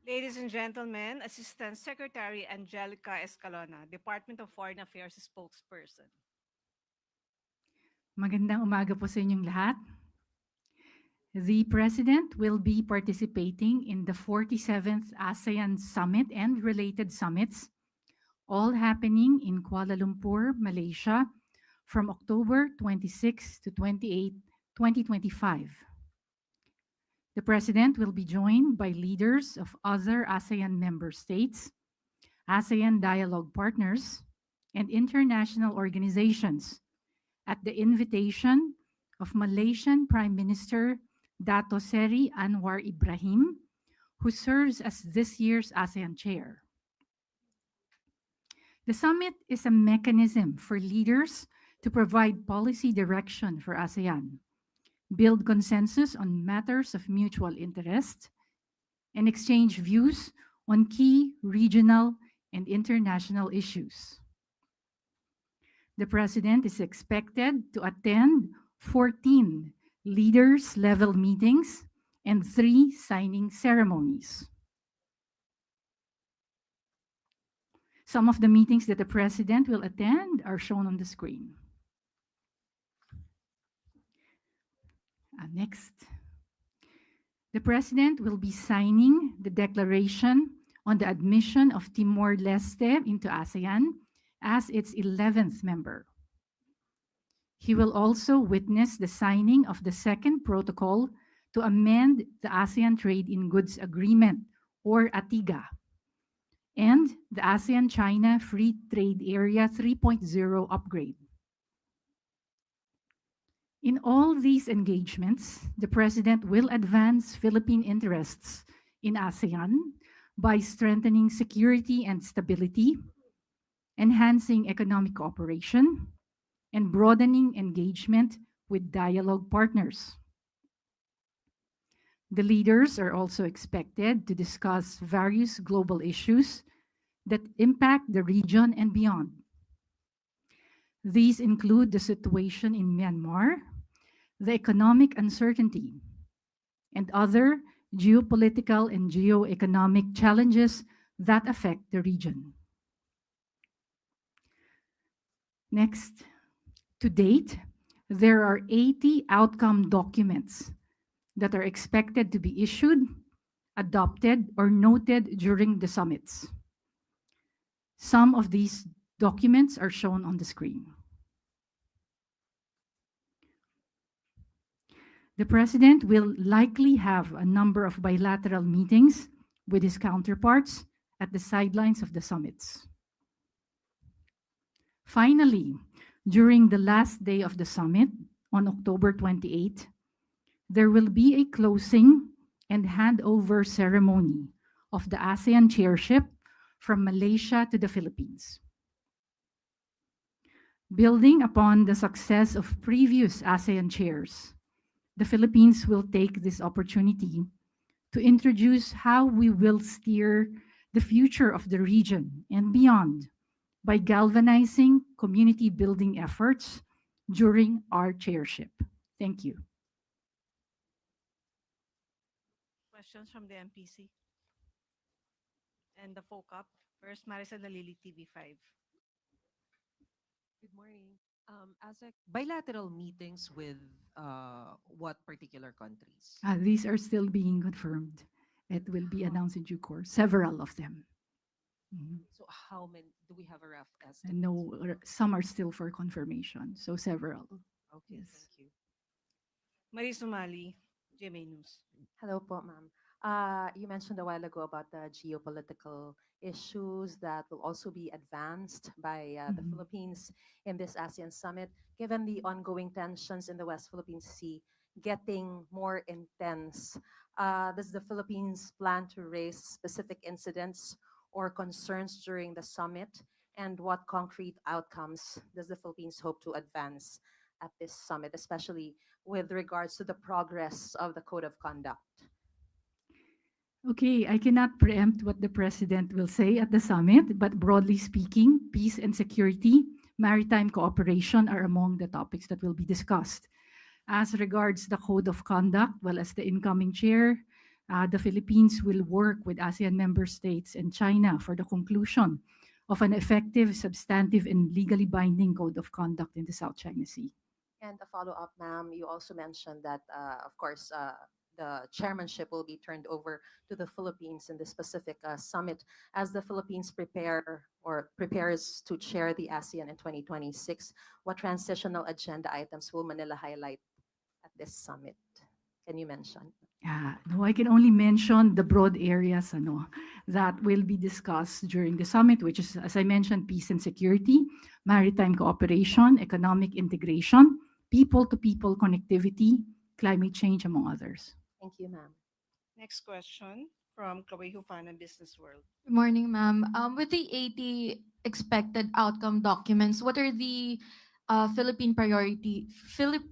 Ladies and gentlemen, Assistant Secretary Angelica Escalona, Department of Foreign Affairs Spokesperson. Magandang umaga po sa inyong lahat. The President will be participating in the 47th ASEAN Summit and related summits, all happening in Kuala Lumpur, Malaysia, from October 26 to 28, 2025. The President will be joined by leaders of other ASEAN member states, ASEAN dialogue partners, and international organizations at the invitation of Malaysian Prime Minister Dato Seri Anwar Ibrahim, who serves as this year's ASEAN chair. The summit is a mechanism for leaders to provide policy direction for ASEAN, build consensus on matters of mutual interest, and exchange views on key regional and international issues. The President is expected to attend 14 leaders level meetings and 3 signing ceremonies. Some of the meetings that the President will attend are shown on the screen. Next. The President will be signing the declaration on the admission of Timor-Leste into ASEAN as its 11th member. He will also witness the signing of the second protocol to amend the ASEAN Trade in Goods Agreement, or ATIGA, and the ASEAN-China Free Trade Area 3.0 upgrade. In all these engagements, the President will advance Philippine interests in ASEAN by strengthening security and stability, enhancing economic cooperation, and broadening engagement with dialogue partners. The leaders are also expected to discuss various global issues that impact the region and beyond. These include the situation in Myanmar, the economic uncertainty, and other geopolitical and geoeconomic challenges that affect the region. Next, to date, there are 80 outcome documents that are expected to be issued, adopted, or noted during the summits. Some of these documents are shown on the screen. The President will likely have a number of bilateral meetings with his counterparts at the sidelines of the summits. Finally, during the last day of the summit on October 28, there will be a closing and handover ceremony of the ASEAN chairship from Malaysia to the Philippines. Building upon the success of previous ASEAN chairs, the Philippines will take this opportunity to introduce how we will steer the future of the region and beyond by galvanizing community building efforts during our chairship. Thank you. Questions from the MPC and the FOCAP. First, Maricel Nalili, TV5. Good morning. Bilateral meetings with what particular countries? These are still being confirmed. It will be announced in due course, several of them. So how many, do we have a rough estimate? No, some are still for confirmation, so several. Okay, Yes. thank you. Marie Sumali, GMA News. Hello po, ma'am. You mentioned a while ago about the geopolitical issues that will also be advanced by the Mhm. Philippines in this ASEAN summit, given the ongoing tensions in the West Philippine Sea getting more intense. Does the Philippines plan to raise specific incidents or concerns during the summit? And what concrete outcomes does the Philippines hope to advance at this summit, especially with regards to the progress of the Code of Conduct? Okay, I cannot preempt what the President will say at the summit, but broadly speaking, peace and security, maritime cooperation are among the topics that will be discussed. As regards the Code of Conduct, well, as the incoming chair, the Philippines will work with ASEAN member states and China for the conclusion of an effective, substantive, and legally binding code of conduct in the South China Sea. And a follow-up, ma'am, you also mentioned that, of course, the chairmanship will be turned over to the Philippines in this specific summit as the Philippines prepare or prepares to chair the ASEAN in 2026. What transitional agenda items will Manila highlight at this summit? Can you mention? No, I can only mention the broad areas that will be discussed during the summit, which is, as I mentioned, peace and security, maritime cooperation, economic integration, people-to-people connectivity, climate change, among others. Thank you, ma'am. Next question from Chloe Hufana, Business World. Good morning, ma'am. With the 80 expected outcome documents, what are the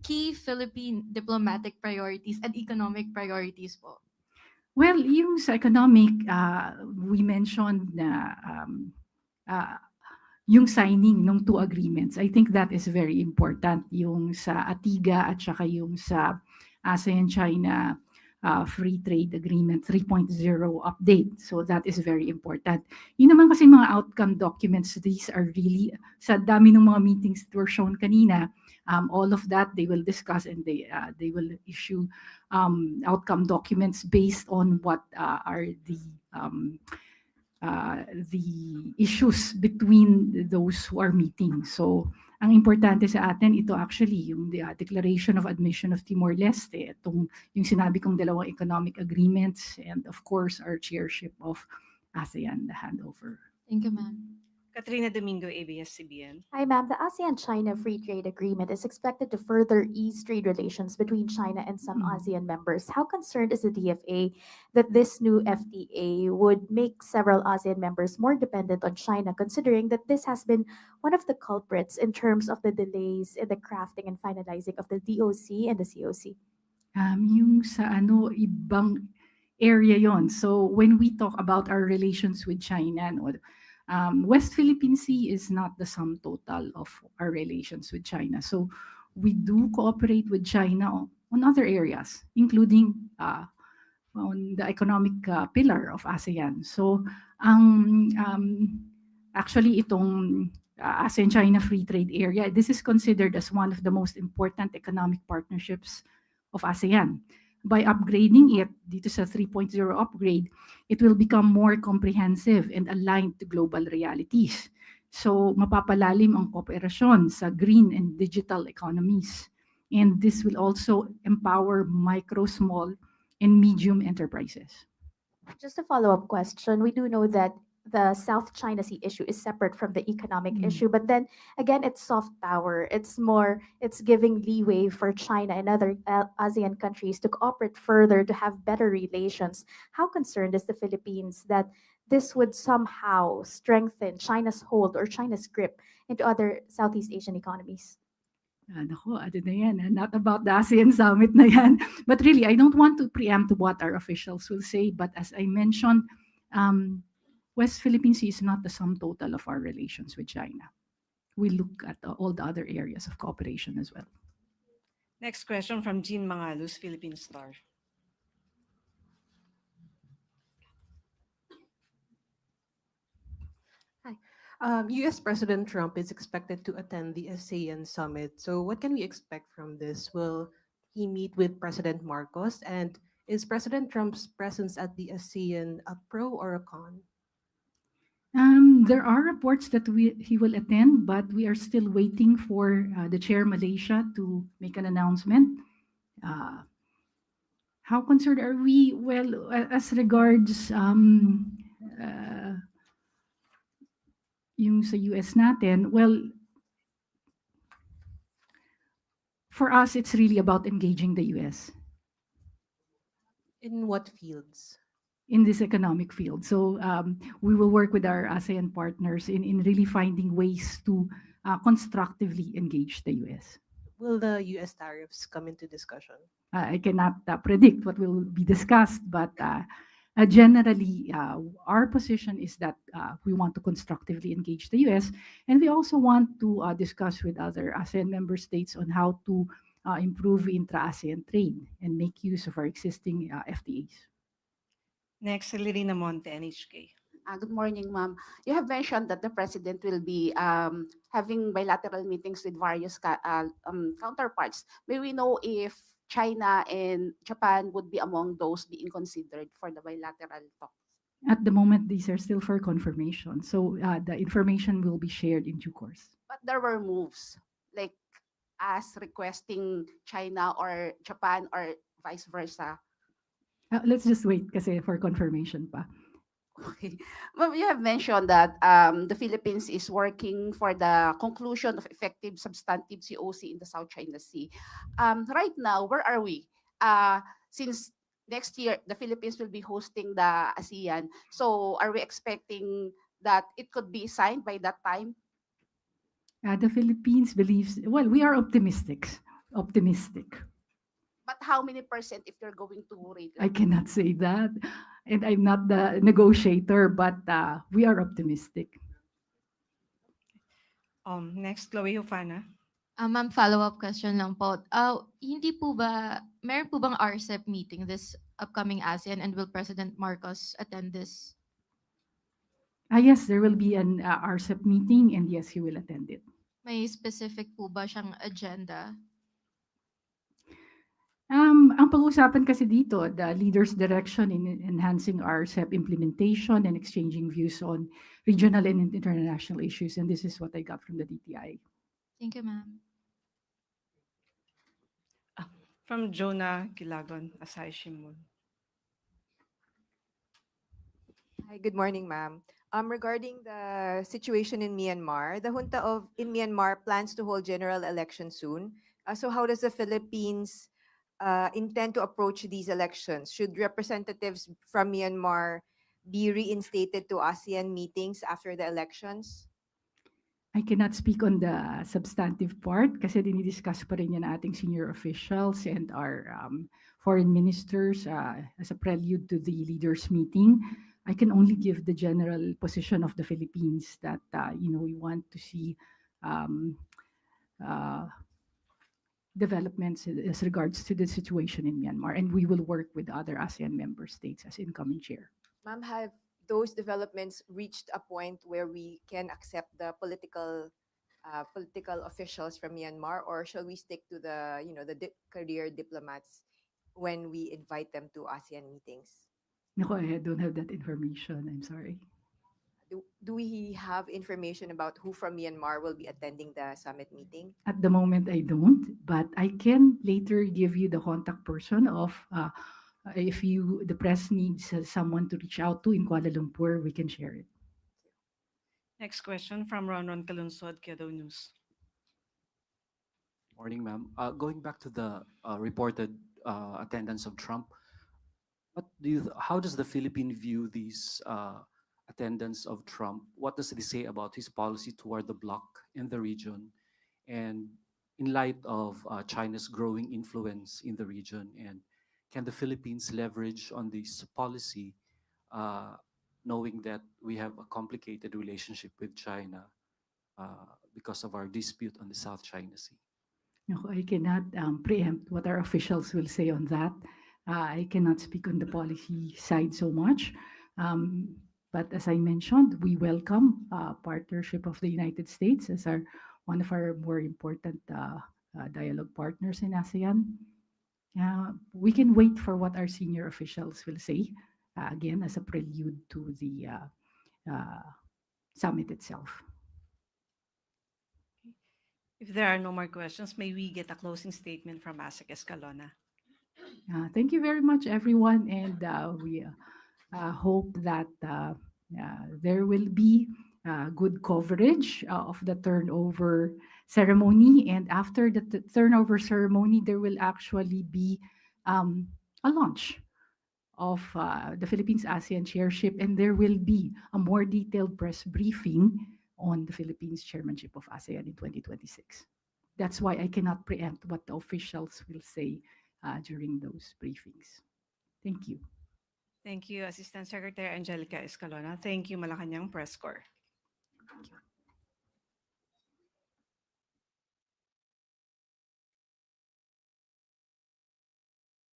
key Philippine diplomatic priorities and economic priorities po? Well, yung sa economic, we mentioned na yung signing ng two agreements. I think that is very important. Yung sa ATIGA at saka yung sa ASEAN-China Free Trade Agreement 3.0 update. So that is very important. Yun naman kasi mga outcome documents, these are really, sa dami ng mga meetings that were shown kanina, all of that they will discuss and they will issue outcome documents based on what are the issues between those who are meeting. So, ang importante sa atin, ito actually, yung Declaration of Admission of Timor-Leste, itong yung sinabi kong dalawang economic agreements, and of course, our chairship of ASEAN, the handover. Thank you, ma'am. Katrina Domingo, ABS-CBN. Hi, ma'am. The ASEAN-China Free Trade Agreement is expected to further ease trade relations between China and some ASEAN members. How concerned is the DFA that this new FTA would make several ASEAN members more dependent on China, considering that this has been one of the culprits in terms of the delays in the crafting and finalizing of the DOC and the COC? Yung sa ibang area yon. So when we talk about our relations with China, West Philippine Sea is not the sum total of our relations with China. So we do cooperate with China on other areas, including on the economic pillar of ASEAN. So actually itong ASEAN-China Free Trade Area, this is considered as one of the most important economic partnerships of ASEAN. By upgrading it dito sa 3.0 upgrade, it will become more comprehensive and aligned to global realities. So mapapalalim ang kooperasyon sa green and digital economies. And this will also empower micro, small, and medium enterprises. Just a follow-up question. We do know that the South China Sea issue is separate from the economic issue, but then again, it's soft power. It's giving leeway for China and other ASEAN countries to cooperate further to have better relations. How concerned is the Philippines that this would somehow strengthen China's hold or China's grip into other Southeast Asian economies? Nako, ano na yan, not about the ASEAN summit na yan. But really, I don't want to preempt what our officials will say, but as I mentioned, West Philippine Sea is not the sum total of our relations with China. We look at all the other areas of cooperation as well. Next question from Jean Mangalus, Philippine Star. US President Trump is expected to attend the ASEAN summit. So what can we expect from this? Will he meet with President Marcos? And is President Trump's presence at the ASEAN a pro or a con? There are reports that he will attend, but we are still waiting for the chair Malaysia to make an announcement. How concerned are we? Well, as regards yung sa US natin, well, for us, it's really about engaging the US. In what fields? In this economic field. So we will work with our ASEAN partners in really finding ways to constructively engage the US. Will the US tariffs come into discussion? I cannot predict what will be discussed, but generally, our position is that we want to constructively engage the US, and we also want to discuss with other ASEAN member states on how to improve intra-ASEAN trade and make use of our existing FTAs. Next, Lirina Monte, NHK. Good morning, ma'am. You have mentioned that the president will be having bilateral meetings with various counterparts. May we know if China and Japan would be among those being considered for the bilateral talks? At the moment, these are still for confirmation. So the information will be shared in due course. But there were moves, like us requesting China or Japan or vice versa. Let's just wait kasi for confirmation pa. Okay. Well, you have mentioned that the Philippines is working for the conclusion of effective substantive COC in the South China Sea. Right now, where are we? Since next year, the Philippines will be hosting the ASEAN. So are we expecting that it could be signed by that time? The Philippines believes, well, we are optimistic. Optimistic. But how many percent if you're going to rate? I cannot say that. And I'm not the negotiator, but we are optimistic. Next, Chloe Hufana. Ma'am, follow-up question lang po. Hindi po ba, meron po bang RCEP meeting this upcoming ASEAN, and will President Marcos attend this? Yes, there will be an RCEP meeting, and yes, he will attend it. May specific po ba siyang agenda? Ang pag-uusapan kasi dito, the leader's direction in enhancing RCEP implementation and exchanging views on regional and international issues, and this is what I got from the DTI. Thank you, ma'am. From Jonah Kilagon, Asahi Shimbun. Hi, good morning, ma'am. Regarding the situation in Myanmar, the in Myanmar plans to hold general elections soon. So how does the Philippines intend to approach these elections? Should representatives from Myanmar be reinstated to ASEAN meetings after the elections? I cannot speak on the substantive part kasi dinidiscuss pa rin yan ating senior officials and our foreign ministers as a prelude to the leaders meeting. I can only give the general position of the Philippines that, we want to see developments as regards to the situation in Myanmar, and we will work with other ASEAN member states as incoming chair. Ma'am, have those developments reached a point where we can accept the political officials from Myanmar, or shall we stick to the career diplomats when we invite them to ASEAN meetings? No, I don't have that information. I'm sorry. Do we have information about who from Myanmar will be attending the summit meeting? At the moment, I don't, but I can later give you the contact person of if the press needs someone to reach out to in Kuala Lumpur, we can share it. Next question from Ron Calunsod, Kyodo News. Morning, ma'am. Going back to the reported attendance of Trump, how does the Philippines view these attendance of Trump? What does it say about his policy toward the bloc in the region? And in light of China's growing influence in the region, and can the Philippines leverage on this policy, knowing that we have a complicated relationship with China because of our dispute on the South China Sea? No, I cannot preempt what our officials will say on that. I cannot speak on the policy side so much. But as I mentioned, we welcome partnership of the United States as one of our more important dialogue partners in ASEAN. We can wait for what our senior officials will say, again, as a prelude to the summit itself. If there are no more questions, may we get a closing statement from ASEC Escalona? Thank you very much, everyone, and we hope that there will be good coverage of the turnover ceremony, and after the turnover ceremony, there will actually be a launch of the Philippines ASEAN chairship, and there will be a more detailed press briefing on the Philippines chairmanship of ASEAN in 2026. That's why I cannot preempt what the officials will say during those briefings. Thank you. Thank you, Assistant Secretary Angelica Escalona. Thank you, Malacañang Press Corps.